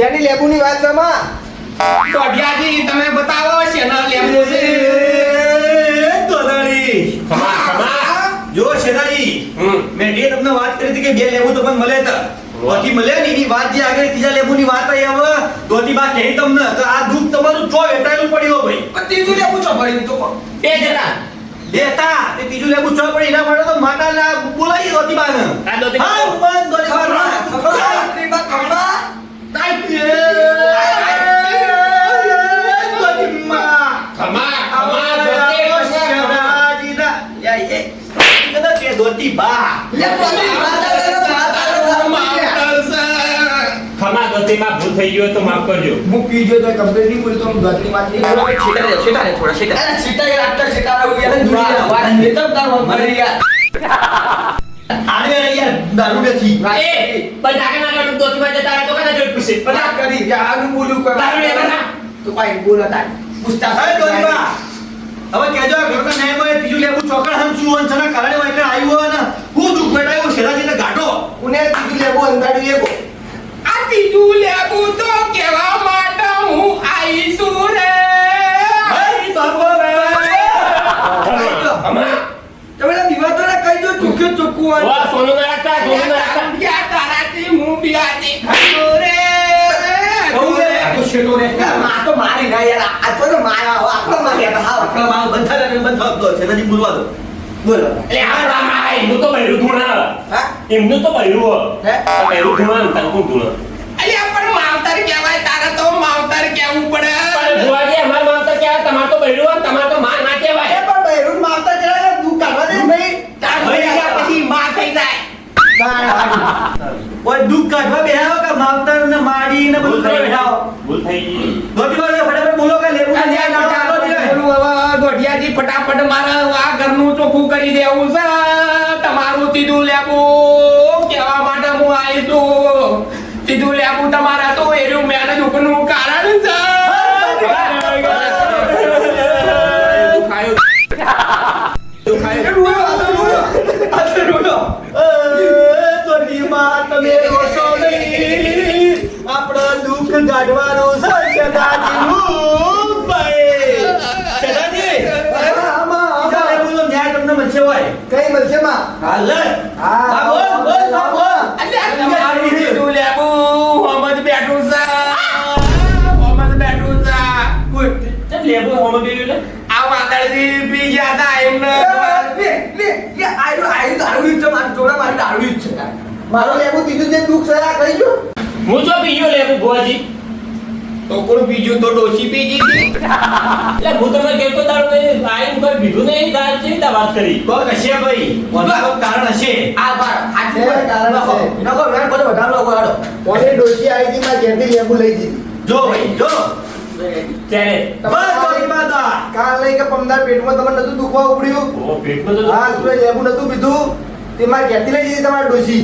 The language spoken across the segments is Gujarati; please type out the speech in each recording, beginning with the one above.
શેની લેબુની વાત છે માં? દોઢિયાજી તમે બતાવો શેના લેબુ છે દોડાળી જો શેનાજી મેં જે તમને વાત કરી હતી કે બે લેબુ તમને મળે તો દોતી મળે ને એની વાત જે આગળ ત્રીજા લેબુની વાત આવી હવે દોતી બા કહી તમને તો આ દૂધ તમારું ચો વેટાયેલું પડ્યું ભાઈ પણ ત્રીજું લેબુ છો ભરી તો બે જણા દેતા તે ત્રીજું લેબુ ચો પડી એના માટે તો માતાના બોલાવી દોતી બાને આ દોતી હા બંધ દોતી ખમા દોતીમાં ભૂલ થઈ ગયો તો માફ કરજો. હું પીજો તો કમ્પ્લીટ નહીં બોલતો હું દોતની વાત નહીં બોલો છેટા રે થોડા છેટા અરે સીટા યાર આટલા સીટા રહું યાર વાત નહીં તો તાર મરી યાર આને યાર દારૂ નથી એ પણ નાકે નાકે દોતીમાં જતા રહે તો કના જોઈ પૂછે પતા કરી યાર આનું બોલું કોઈ તારું લેવા ના તો કોઈ બોલો તાર પૂછતા હવે દોતી બા હવે કેજો ઘરના ન્યાયમાં ત્રીજું લેબુ ચોકડ હમ છું અને છના કારણે વાયકણ આવ્યો અને હું દુખ બેઠાયો શેરાજીને ગાઢો ઉને ત્રીજું લેબો અંધાડ્યું એકો આ ત્રીજું લેબુ તો કેવા માટે હું આઈશું રે તમે વિવાદો ના કહી દો ચોખ્ખું ચોખ્ખું વાહ સોનું ના રાખતા સોનું ના રાખતા યા તારાથી હું બિયાતી ખાયો રે તો શેટો રે માં તો મારી ના યાર આ તો મારા આખો માર્યા હા આખલા માલ બંધ થતો શેરાજી બોલવા દો બોલો એટલે આ રામા એમનું તો બૈરું ધૂણા હા એમનું તો બૈરું હે બૈરું ધૂણા તંકુ ધૂણા અલ્યા પણ માવતર કહેવાય તારા તો માવતર કહેવું પડે પણ ભુવાજી અમાર માવતર કહેવાય તમાર તો બૈરું અને તમાર તો માં ના એ કહેવાય પણ બૈરું માવતા જરા દુખ કાઢવા દે ભાઈ તાર ભરી ગયા પછી માં થઈ જાય ઓય દુખ કાઢવા બેહાવ કે માવતર ને માડી ને બધું કરવા બેહાવ ભૂલ થઈ ગઈ દોતી બા ફટાફટ બોલો કે લેબુ દોઢિયાજી ફટાફટ મારા આ ઘરનું ચોખ્ખું કરી દેવું છે તમારું તીધું લેબુ કેવા માટે હું આવી છું તીધું લેબુ તમારા તો એર્યું મેને દુઃખનું કારણ છે દોતી બા તમે રોશો નહીં આપણા દુખ કાઢવાનું છે શેરાજીનું ભાઈ શેરાજી બીજા લેબુ તો ન્યાય તમને મળશે હોય કઈ મળશે માં હાલ હા બોલ બોલ બોલ અલ્યા તમારું તીધું લેબુ હોમજ બેઠું છે હોમજ બેઠું છે ચલ લેબુ હોમ બેયું લે આ વાદળજી પી ગયા હતા એમને મારો લેબુ ત્રીજું જે દુઃખ સયા કહી જો હું જો પીયો લેબુ ભુવાજી તો કોણ બીજું તો ડોશી પીજી હતી એટલે હું તમને કહેતો તારું નહીં આઈ કોઈ બીજું નહીં દાળ છે તા વાત કરી કોક હશે ભાઈ વધારે કારણ હશે આ બાર આ છે કારણ છે નકો વેણ બધો વધારો લોકો હાડો કોને ડોશી આવી હતી માં ઘેરથી લેબુ લઈ દીધી જો ભાઈ જો ત્યારે બસ દોતી બા દા કાલ લઈ કે પમદાર પેટમાં તમને નતું દુખવા ઉપડ્યું ઓ પેટમાં તો હા તું લેબુ નતું પીધું તે મારે ઘેરથી લઈ દીધી તમારી ડોશી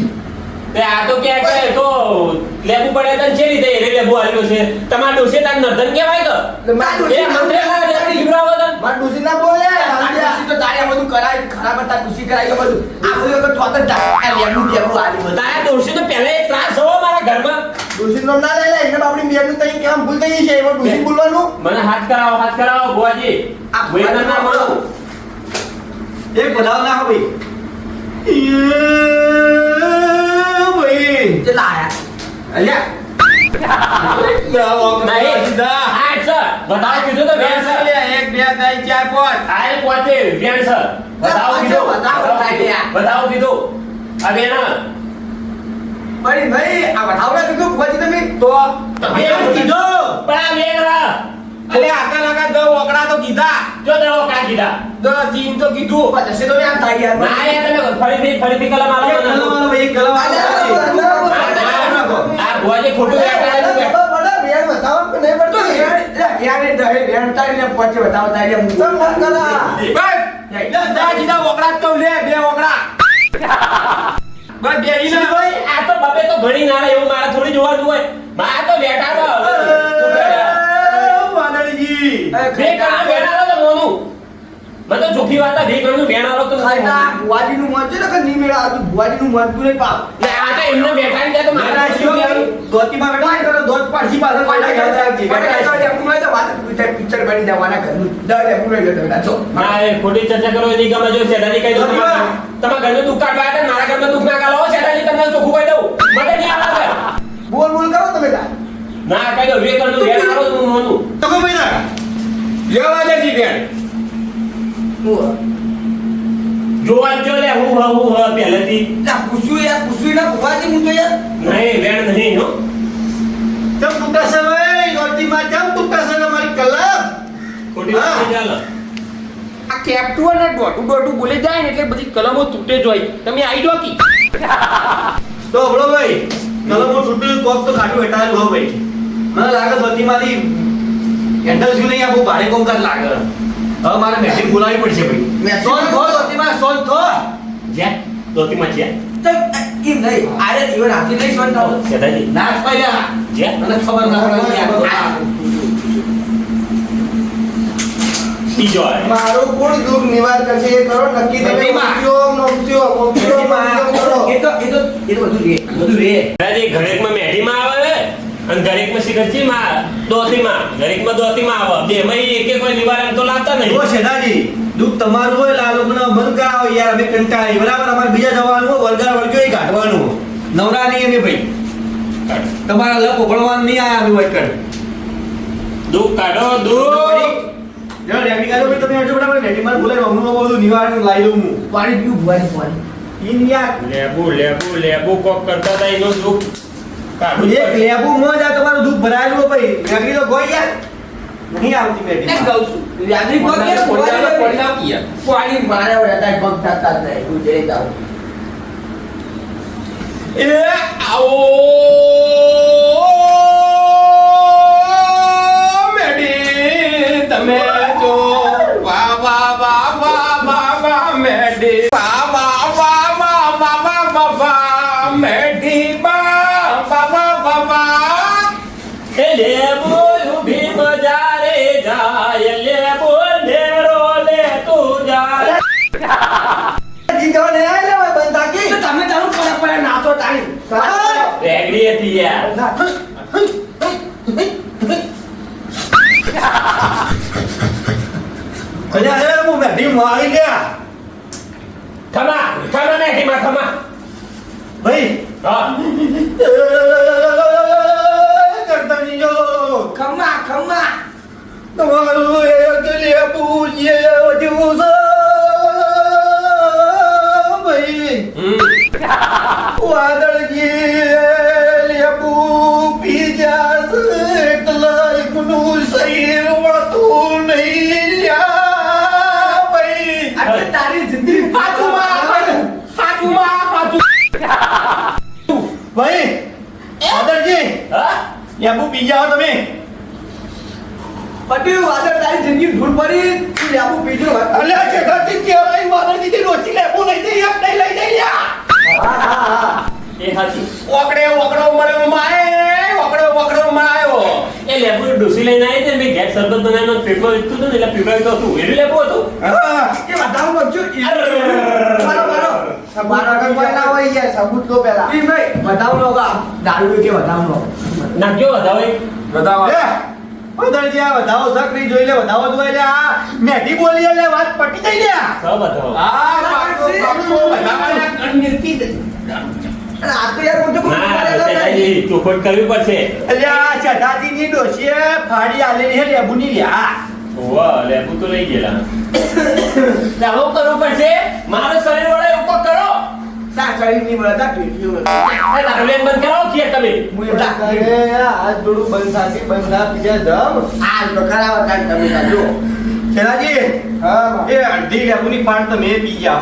તે આ તો કે તો લેબુ પડે તને છે રીતે એ લેબુ આલ્યો છે તમાર ડોસે તાર નર્ધન કહેવાય કે એટલે મારી એ ડોશી મંત્રે ના લેબુ જીવરાવો તને મારી ડોશી ના બોલે તો તારે બધું કરાય ખરાબ હતા ખુશી કરાય બધું આખું એક ચોતર આ લેબુ લેબુ આલી બધું તારા ડોસે તો પહેલે એક ત્રાસ હવો મારા ઘરમાં ડોશી નો ના લે લે એને બાપડી બેનું તઈ કેમ ભૂલ થઈ છે એમાં ડોશી બોલવાનું મને હાથ કરાવો ભુવાજી આ વેદના ના મળો એક બનાવ ના ભાઈ ભાઈ ચલા આયા અલ્યા નહીં આ સર બતાવો કીધું તો વેણ સર 1 2 3 4 5 આ એ પોતે વેણ સર બતાવો કીધું બતાવો કીધું આ વેણ બડી ભાઈ આ વઢાવડા કીધું ભુવાજી તમે તો વેણ કીધો પણ આ વેણ અલે આકા લાગા દો ઓકડા તો કીધા જો દેવો કા કીધા દો સીન તો કીધું પછી તો આમ થાય યાર ના એ તમે ફરીથી કલમ આલો એક મને. કલમ ભાઈ એક કલમ આ ભુવાજી ખોટું કહેતા નથી. બડા વેણ બતાવો કે નહીં પડતો યાર એ દહે વેણતાઈ ને પછી બતાવતા એટલે હું સમ મત કરા બસ દા કીધા ઓકડા તો લે બે ઓકડા બસ બે ઈ ભાઈ આ તો બબે તો ભણી ના રહે એવું મારે થોડી જોવાનું હોય મારે તો બેઠા વાદળજી બે કણ બેઠા તો મોનું મને તો ચોખ્ખી વાત બે કણ નું બેણ આલો તો ખાઈના ભુવાજી નું મન છે ને કે ની મેળા હતું ભુવાજી નું મન તું નહીં પાવ લે આ તો એમને બેઠાડી દે તો મારે બેટા શું કહેવાનું? ધોતીમાં બેટા કરો ધોત પાછી પાછળ પડ્યા યાદ રાખજે પિક્ચર બની જવાના ઘરનું દર લેવું લઈ જતો બેટા જો ના એ ખોટી ચર્ચા કરો એની ગમે જો શેઠાજી કહી દો તમારા ઘરનું દુઃખ કાઢવા હતા મારા ઘરનું દુઃખ ના કાઢો શેઠાજી તમને ચોખ્ખું કહી દઉં મને નહીં આવે બોલ બોલ કરો તમે તાર ના કહી દો વે કરનું ઘેર આવો તો હું મોનું તો કોઈ ભાઈ ના લેવા દે જીગર જોવા જ જો લે હું પહેલેથી પૂછ્યું ના ભુવાજી હું તો યાર નહીં વેણ નહીં હો ચમ ટૂંકા સમય ધોતીમાં ચમ ટૂંકા સમય મારી કલમ ખોટી વાત નહીં ચાલે આ કેપ્ટું અને ડોટું બોલે જાય ને એટલે બધી કલમો તૂટે જ હોય તમે આઈ જો કી તો હબળો ભાઈ કલમો છૂટ્યું કોક તો ખાટું હેઠાયેલું હો ભાઈ મને લાગે ધોતીમાંથી હેન્ડલ શું નહીં આ બહુ ભારે કોમકાજ લાગે હવે મારે મેઠી બોલાવી પડશે ભાઈ સોન થો ધોતીમાં સોન થો જ્યાં ધોતીમાં જ્યાં એમ નહીં આરે જીવન હાથી નહીં સોન થાવ શેઠાજી ના પાડ્યા જ્યાં મને ખબર ના પડે બીજો આવે મારું કોણ દુઃખ નિવાર કરશે એ કરો નક્કી તમે નક્કીમાં. મોકલ્યો કરો એ તો બધું રે શેઠાજી ઘરેકમાં મેઢીમાં આવે અને ઘરેકમાં શિખરજીમાં ઘરેકમાં દોતીમાં આવે બેમાં એક કોઈ નિવારણ તો લાવતા ઓ નહીં શેઠાજી દુઃખ તમારું હોય લાલો મને બંધ કરાવો યાર અમે કંટાળી બરાબર અમારે બીજા જવાનું હોય વળગાર વળગ્યો એ કાઢવાનું નવરા નહીં અમે ભાઈ તમારા લપ ઉભળવાનું નહીં આયા અમે હોય કર દુઃખ કાઢો દુઃખ જો રેડી કાઢો ભાઈ તમે હજુ બરાબર રેડી માર બોલે મમ્મીનું બધું નિવારણ લાવી દઉં હું પાણી પીવું ભુવાજી પાણી ઈન યાર લેબુ કોક કરતા હતા એનું દુઃખ કાઢવું એક લેબુ મોજ આ તમારું દુઃખ ભરાયેલું હોય ભાઈ રેડી તો ગોઈ યાર નહીં આવતી મેડી એમ કહું છું યાદરી પગ કે પડી લાવ કી યાર પાણી મારે વળતા પગ થતા જ નહીં હું જઈ જાઉં એ આવો મેડી તમે જો વાહ વાહ વાહ વાહ વાહ વાહ મેડી વાહ વાહ વાહ વાહ વાહ વાહ વાહ વાહ મેડી વાહ વાહ વાહ વાહ વાહ એ લેબુ ઊભી બજારે જાય લેબુ નેરો લે તું જાય જીતો ને આલે હોય બંધા કે તો તમે જાણો પડે નાચો તાણી રેગડી હતી યાર કલ્યા અરે હું મેડી મારી ગયા ખમા મેઠીમાં ખમા ભાઈ હા કરતા નહીં જો ખમ્મા ખમ્મા તમારું એક લેબુ જે વધ્યું છે ભાઈ વાદળજી લેબુ પી જાશે એટલે એકનું શરીર વળતું નહીં લ્યા ભાઈ આટલે તારી જિંદગી હાથુમાં ભાઈ વાદળજી હા લેબુ પી જાઓ તમે પટ્યું વાદળ તારી જિંદગી ધૂળ પડી તું લેબુ પીજો અલ્યા જેઠાજી કહેવાય વાદળજી રોજી લેબુ લઈ જઈ આપ નહીં લઈ જઈ લ્યા એ હાચી ઓકડે ઓકડો મરે ઓકડો માયો એ લેબુ ડોસી લઈને આવી હતી ને મેં ઘેર શરબત બનાવીને પેપર વિકતું હતું ને એટલે પીવડાવ્યું તો હતું એનું લેબુ હતું હા એ વધારો બચ્ચો મારો આગળ કોઈ ના હોય યાર સબૂત લો પહેલા ઈ ભાઈ વધાવ લો દારૂ કે વધાવ લો નાખ્યો વધાવે બતાવો લે વાદળજી આ વધાવો શક નહીં જોઈ લે વધાવો જોઈ લે આ મેઠી બોલી એટલે વાત પટી જઈ લ્યા સબ વધાવો બાપુ બતાવવાના કણનીતિ અને આ તો યાર મોટો ના શેઠાજી ચોખવટ કરવી પડશે અલ્યા ચઢાજીની ડોશીએ ફાડી આલેલી હે લેબુની લ્યા વાહ લેબુ તો લઈ ગયેલા ચાલો કરવું પડશે મારો શરીર વડે ઉપર કરો સા શરીર ની મળતા પેટીઓ એ લાડુલેન બંધ કરાવો કે તમે મુયડા હાથ જોડું બંધ થાતી બંધ થા બીજા જમ આ તો કરાવો તાર તમે જો ચઢાજી હા એ અડધી લેબુની પાન તમે પી જાઓ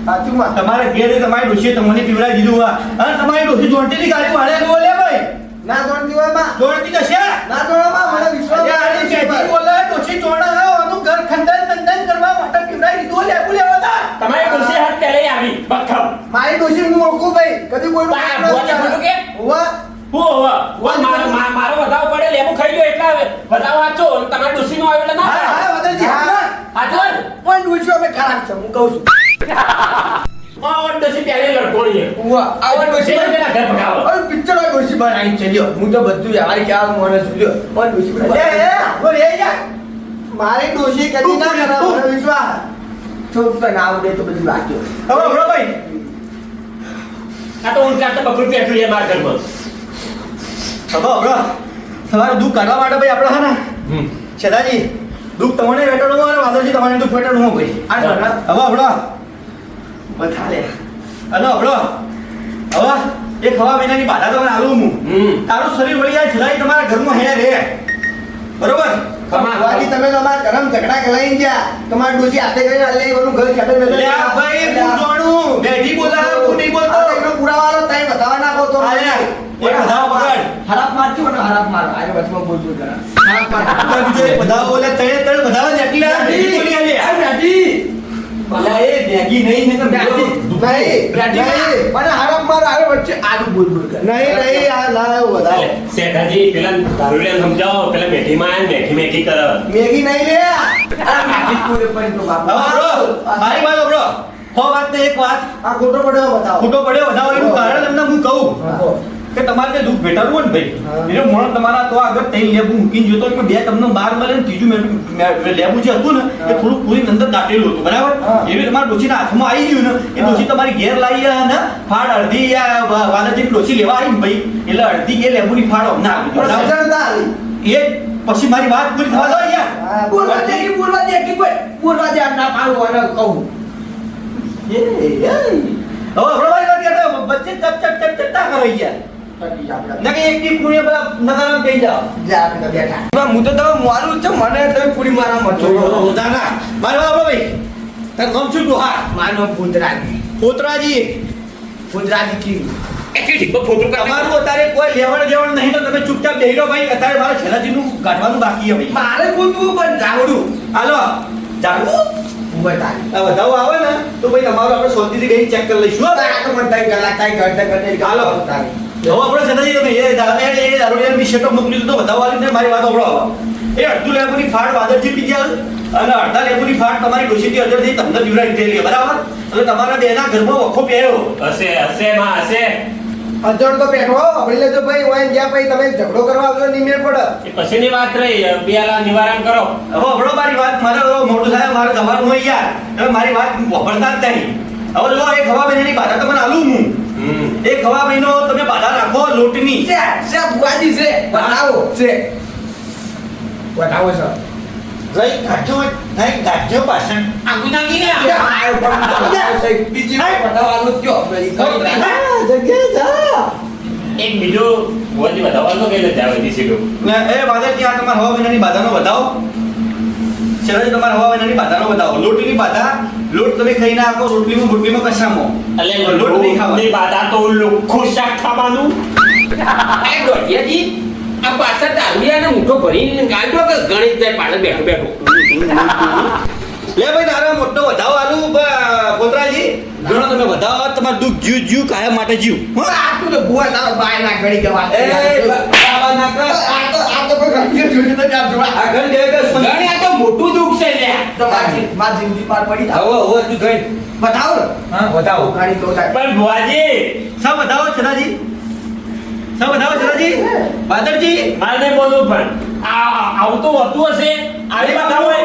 સાચું માં તમારે ઘેરે તમારી ડોશીએ તમને પીવડાવી દીધું હા અને તમારી ડોશી જોડતીની ગાડી વાળે બોલે ભાઈ ના જોડ દીવામાં જોડતી કશે ના જોડવામાં મને વિશ્વાસ અલ્યા આની શેઠી બોલે ડોશી જોડા હે આનું ઘર ખંડન બંધન કરવા માટે પીવડાવી દીધું લેબુ લેવા તા તમારી ખુરશી હાથ પહેલે આવી બખમ મારી ડોશી હું ઓળખું ભાઈ કદી કોઈ બા, ભુવાજી ખોટું કે? હોવા હું મારો વધાવ પડે લેબુ ખાઈ ગયો એટલે વધાવ વાંચો અને તમારે ડોસીનો આવ્યો એટલે ના હા ખાય. હા વાદળજી હા હાચો ને? પણ ડોશી અમે ખરાબ છે હું કહું છું ઓર ડોશી પહેલે લડકોણી ઉવા આવા ડોશી પેલા ઘર ભગાવો અરે પિક્ચર આ ડોશી બનાવી છે લ્યો હું તો બધું યાર ક્યાં મોને છું લ્યો ઓન ડોશી બોલ એ યાર મારી ડોશી કદી ના કરે મને વિશ્વાસ થોડું તો ના આવડે તો બધું વાંચ્યો હવે હમણાં ભાઈ આ તો ઉલકા તો બકરું પેટું છે મારા ઘરમાં હવે હમણાં તમારું દુઃખ કાઢવા માટે ભાઈ આપણે હા ને છેદાજી દુઃખ તમને વેટાડવું અને વાદળજી તમારે દુઃખ વેટાડવું હોય ભાઈ આ હવે હમણાં બધા લે અને હમણાં હવે એક હવા મહિનાની બાધા તમને આલું હું તારું શરીર વળી જાય છેલ્લા તમારા ઘરમાં હે રે બરોબર વાજી તમે તમારા ગરમ ઝઘડા કરાઈ ગયા તમારા ડોશી હાથે કરીને આલે એનું ઘર છાડે મેલે લે આ ભાઈ હું જાણું બેઠી બોલા હું નહીં બોલતો એનો પુરાવાનો તઈ બતાવવા નાખો તો આયા એક બધાઓ પકડ હરાપ મારતી મને હરાપ મારો આને વચમાં બોલજો જરા હરાપ માર બીજો એક બધાઓ બોલે તણે તણે બધાઓ જેટલા બેઠી બોલી આલે આ બેટી ભલા એ બેગી નહીં ને તો બેટી નહીં મને હરાપ મારો આને વચ્ચે આડું બોલ બોલ કર નહીં આ લાવ વધારે શેઠાજી પેલા દારૂડિયાને સમજાવો પેલા મેઠીમાં આવીને મેઠી કરે મેગી નહીં લે આ મેગી પૂરે પણ તો બાપા હવે બ્રો મારી વાત બ્રો હો વાત ને એક વાત આ ખોટો પડ્યો બતાવો ખોટો પડ્યો બધાઓ એનું કારણ તમને હું કહું કે તમારે જે દુઃખ ભેટાડવું હોય ને ભાઈ એનો મોણ તમારા તો આગળ તઈ લેબુ મૂકીને જોતો કે બે તમને બાર મળે ને ત્રીજું લેબુ જે હતું ને એ થોડું પૂરી અંદર દાટેલું હતું બરાબર એવી તમારા ડોશીના હાથમાં આવી ગયું ને એ ડોશી તમારી ઘેર લાવી ને ફાડ અડધી વાલાજી ડોશી લેવા આવી ને ભાઈ એટલે અડધી એ લેબુની ફાડ ના આવી એ પછી મારી વાત પૂરી થવા દો યાર બોલવા દે કે બોલવા દે ના પાડું અને કહું હવે હમણાં વાત કરતો બચ્ચે ચપ ચપ ચપ ચપ તા કરો યાર ના કે એક ટીપ પૂરી પેલા નગરમ કહી જાઓ જા આપણે બેઠા હું તો તમે મારું છે મને તમે પૂરી મારા મતો ના મારે બાબા ભાઈ તાર નામ શું તું હા મારું નામ પુંજરાજી પોતરાજી કિંગ એટલી ઠીક ફોટો તમારું અત્યારે કોઈ લેવડ દેવડ નહીં તો તમે ચૂપચાપ બેહી રહો ભાઈ અત્યારે મારે છેલ્લાજીનું કાઢવાનું બાકી છે ભાઈ મારે પૂછવું પણ જાવડું હાલો જાણવું બતાવી આ વધાવો આવે ને તો ભાઈ તમારું આપણે શાંતિથી બેસી ચેક કરી લઈશું હો? આ તો મને તઈ કલાક તઈ કરતે હાલો. હવે આપણે છેલ્લાજી તમે એ દારૂડિયાની બી શેટો મોકલી દીધો વધાવો આવીને મારી વાત સાંભળો હવે. એ અડધું લેબુની ફાડ વાદળજી પી ગયા અને અડધા લેબુની ફાડ તમારી ડોશીથી અડધી તમને જીવડાવી દેલી બરાબર એટલે તમારા બેના ઘરમાં વખો પહેર્યો હશે માં હશે અજણ તો બેઠો આપણે લેજો ભાઈ ઓય જ્યાં પછી તમે ઝઘડો કરવા આવજો નહીં મેળ પડે એ પછીની વાત રહી બિયાલા નિવારણ કરો હવે હમણાં મારી વાત મારે હવે મોટું થાય મારે જવાનું હોય યાર હવે મારી વાત વપરતા જ નહીં હવે જો એક હવા મહિનાની બાધા તમને આલું હું એક હવા મહિનો તમે બાધા રાખો લોટની છે બુઆજી છે બતાવો છે સર જઈ ગાંઠો નહીં ગાંઠો પાછળ આગુ નાખી ને બીજી બતાવવાનું કયો જગ્યાએ જા એક બીજો બોલી વધાવવાનો કે જાવે દીસીડો ને એ બાધા આ તમારા હવા મહિનાની બાધાનો બતાવો શેરાજી તમારા હવા મહિનાની બાધાનો બતાવો લોટની બાધા લોટ તમે ખાઈ ના આપો રોટલીમાં કશામાં એટલે લોટ નહીં ખાવા ની બાધા તો લુખો શાક ખાવાનું અરે દોઢિયાજી આ પાછળ દારૂડિયાને મૂઠો ભરીને ગાડો કે ગણિત જાય પાછળ બેઠો બેઠો લે ભાઈ તારા મોટો વધાવો આલું પોતરાજી ઘણો તમે વધાવો તમારું દુઃખ જીવ કાયમ માટે જીવ આટલું તો બુઆ તારો બાય ના ઘડી જવા એ બાબા ના કર આ તો કોઈ ઘડી જોઈ તો ચાલ જોવા આ ઘર દે ગણે આ તો મોટું દુઃખ છે લે તો મારી જિંદગી પાર પડી જા હવે તું ગઈ બતાવો હા વધાવો ગાડી તો થાય પણ ભુવાજી સબ વધાવો છનાજી સબ વધાવો છનાજી બાદરજી મારે નહીં બોલવું પણ આવતું હોતું હશે આવી વાત હોય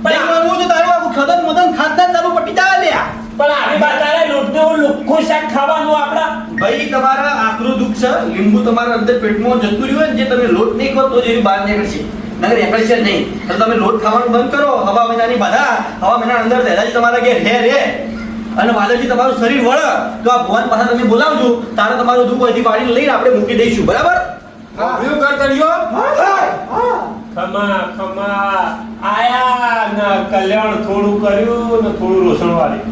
પણ હું તો તારું આખું ખદન મદન ખાનદાન તારું પટી જા લ્યા પણ આવી વાત તારે લોટનું લુખો શાક ખાવાનું આપડા ભાઈ તમારા આકરું દુઃખ છે લીંબુ તમારા અંદર પેટમાં જતું રહ્યું હોય ને જે તમે લોટ નહીં ખાઓ તો જેવી બહાર નીકળશે નગર નીકળશે નહીં તો તમે લોટ ખાવાનું બંધ કરો હવા મહિનાની બાધા હવા મહિના અંદર દાદાજી તમારા ઘેર રે અને વાદળજી તમારું શરીર વળ તો આ ભગવાન પાસે તમે બોલાવજો તારે તમારું દુઃખ અહીંથી પાડીને લઈને આપણે મૂકી દઈશું બરાબર વ્યૂ કર કર્યો ખમા આયા ન કલ્યાણ થોડું કર્યું ને થોડું રોષણ વાળી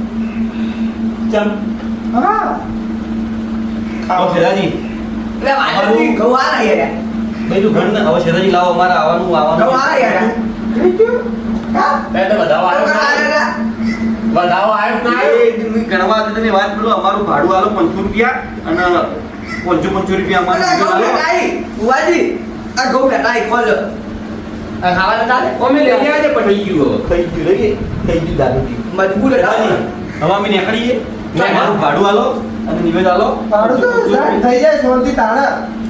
ચમ ખાઓ શેરાજી લે વાજી ગવા ના યાર ભાઈ તું ઘણ હવે શેરાજી લાવો અમારે આવવાનું ગવા યાર હા બે તો વધાવો આવ્યો ના ગણવા તમે વાત કરો અમારું ભાડું આલો 500 રૂપિયા અને 550 રૂપિયા અમારે બુઆજી આ ગૌ બેટા ખોલ આ ખાવાના ચાલે અમે લઈ આવ્યા છે પણ થઈ ગયું થઈ ગયું દારૂ મજબૂર હવે અમે નીકળીએ મારું ભાડું આલો અને નિવેદ આલો ભાડું તો જાય, થઈ જાય શાંતિ તાણે.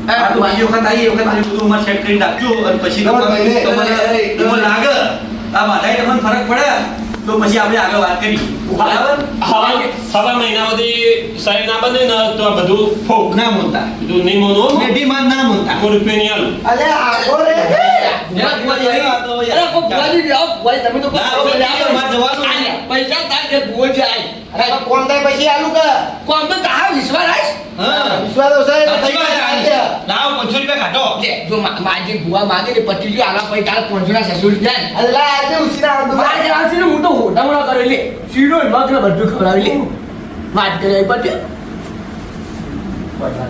આ તો બીજી વખત આવી એ વખત મારી બધું અમારે સેટ કરીને રાખજો અને પછી તમને લાગે આ બધાય તમને ફરક પડે તો પછી આપણે આગળ વાત કરી બરાબર હવા મહિનામાંથી સાહેબ ના બને ને તો આ બધું ફોક ના મોનતા બધું નહીં મોનો મેઢીમાં ના મોનતા રૂપિયા નહીં આલું અલે આગો રે પૈસા તાર કે ભૂવો જાય અરે કોણ થાય પછી આલુ કે કોમ તો તારા વિશ્વાસ રાખ. વિશ્વાસ હશે તો થઈ જાય. લાવ 500 રૂપિયા કાઢો લે જો માજી ભૂવા માંગે ને પતી ગયો આલા પૈ તાર 500 ના 600 રૂપિયા અરે લા આજે ઉસીના આવતું મારે આવશે ને હું તો હોટામણા કરે લે શીરો ને મગ ને બધું ખવડાવી લે વાત કરે પછી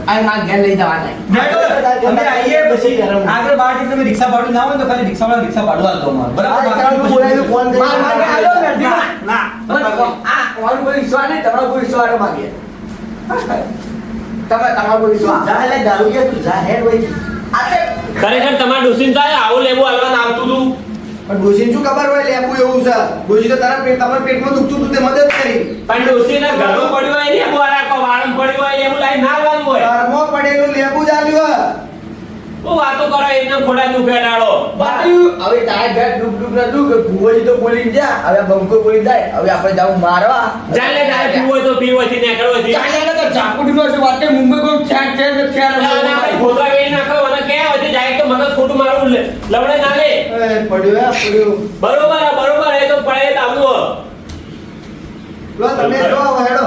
આ માં ઘેર લઈ જવાના અમે આવીએ પછી આગળ બાર થી તમે રિક્ષા ભાડું ના હોય તો ખાલી રિક્ષાવાળા રિક્ષા ભાડું આલ દો અમારે બરાબર બોલાયું ફોન કરી માર માર આલો ને દીવા ના આ ઓન કોઈ વિશ્વાસ નહીં તમારો કોઈ વિશ્વાસ માંગે તમારો કોઈ વિશ્વાસ જા લે દારૂ કે તું જા હેડ વઈ ખરેખર તમારે ડોસીને થાય આવું લેવું હાલવાનું આવતું હતું પણ ડોશીને શું ખબર હોય લેવું એવું છે ડોશી તો તારા તમારા પેટમાં દુખતું હતું તે મદદ કરી પણ ડોસીને ઘરમાં પડ્યું હોય ને એવું વાળમ પડ્યું હોય એવું લાઈ ના આવવાનું હોય ઘરમાં પડેલું લેવું જ આલ્યું હું વાતો કરો એને ખોડા દુખે ડાળો હવે તારા ઘર ડૂબ ડૂબ ના ડૂબ ભૂવોજી તો બોલી જા હવે બંકો બોલી જાય હવે આપણે જાવું મારવા ચાલે તારે પીવું હોય તો પીવું હોય નીકળવો છે ચાલે ને તો ઝાકુડી નો છે વાતે મુંબઈ કોઈ છેડ છેડ છેડ ખોટા વેઈ નાખો અને કે હવે જાય તો મગજ ખોટું મારું લવડે ના લે પડ્યું પડ્યું બરોબર એ તો પડે જ આવવું લો તમે જો હેડો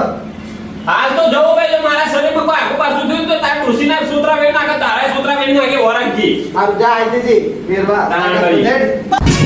હાલ તો જવું ભાઈ તો મારા શરીરમાં કોઈ આખું પાછું થયું તો તાર ડોસીના સૂત્રા વેઈ નાખે તારા સૂત્રા વેઈ નાખે ઓરંગથી આપ જા આવી દીધી ફેરવા તાણ કરી.